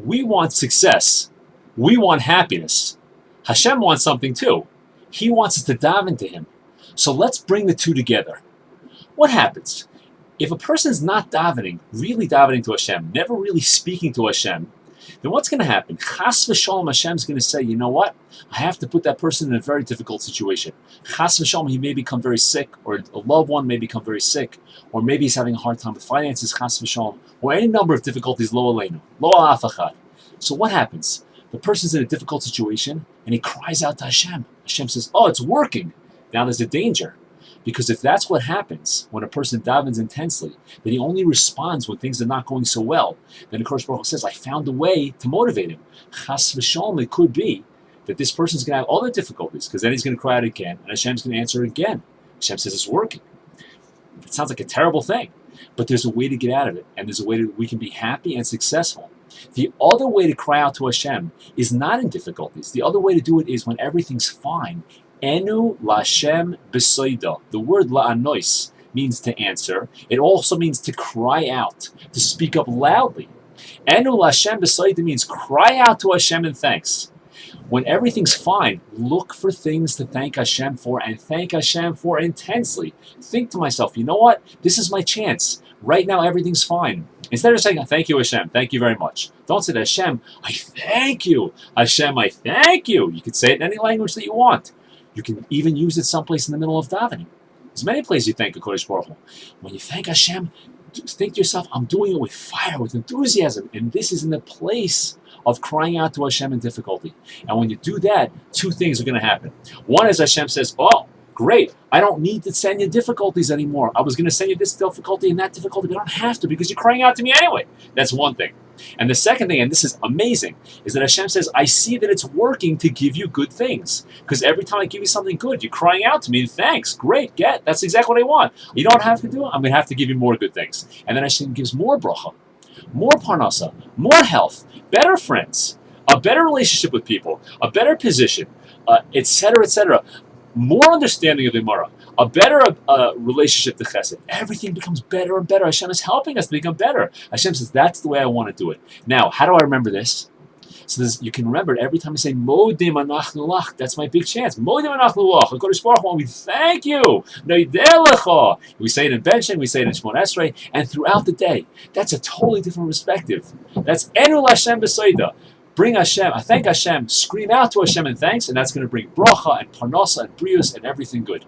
We want success. We want happiness. Hashem wants something too. He wants us to daven to Him. So let's bring the two together. What happens? If a person's not davening, really davening to Hashem, never really speaking to Hashem, then what's going to happen? Chas v'shalom, Hashem's going to say, you know what? I have to put that person in a very difficult situation. Chas v'shalom, he may become very sick, or a loved one may become very sick, or maybe he's having a hard time with finances, chas v'shalom, or any number of difficulties, lo aleinu, lo af achad. So what happens? The person's in a difficult situation, and he cries out to Hashem. Hashem says, oh, it's working. Now there's a danger. Because if that's what happens when a person davens intensely, then he only responds when things are not going so well. Then the Kodesh Baruch Hu says, I found a way to motivate him. Chas v'shalom, it could be that this person's going to have other difficulties, because then he's going to cry out again, and Hashem's going to answer again. Hashem says it's working. It sounds like a terrible thing, but there's a way to get out of it, and there's a way we can be happy and successful. The other way to cry out to Hashem is not in difficulties. The other way to do it is when everything's fine. Enu Lashem Besoida. The word la'anois means to answer. It also means to cry out, to speak up loudly. Enu Lashem Besoida means cry out to Hashem in thanks. When everything's fine, look for things to thank Hashem for, and thank Hashem for intensely. Think to myself, you know what? This is my chance. Right now, everything's fine. Instead of saying, thank you, Hashem, thank you very much. Don't say to Hashem, I thank you. Hashem, I thank you. You can say it in any language that you want. You can even use it someplace in the middle of davening. There's many places you thank the Kodesh Baruch Hu. When you thank Hashem, think to yourself, I'm doing it with fire, with enthusiasm. And this is in the place of crying out to Hashem in difficulty. And when you do that, two things are going to happen. One is Hashem says, oh, great, I don't need to send you difficulties anymore. I was going to send you this difficulty and that difficulty, but I don't have to because you're crying out to me anyway. That's one thing. And the second thing, and this is amazing, is that Hashem says, I see that it's working to give you good things. Because every time I give you something good, you're crying out to me, thanks, great, that's exactly what I want. You don't have to do it, I'm going to have to give you more good things. And then Hashem gives more bracha, more parnasa, more health, better friends, a better relationship with people, a better position, etc., etc., more understanding of the Gemara, a better relationship to Chesed. Everything becomes better and better. Hashem is helping us to become better. Hashem says, that's the way I want to do it. Now, how do I remember this? So you can remember it every time I say, Modim anachnu lach. That's my big chance. Modim anachnu lach. HaKadosh Baruch Hu, we thank you. Noideh lecha. We say it in Benchen, we say it in Shmon Esrei, and throughout the day. That's a totally different perspective. That's Enu Lashem B'Soida. Bring Hashem, I thank Hashem, scream out to Hashem in thanks, and that's going to bring bracha and parnasa and brius and everything good.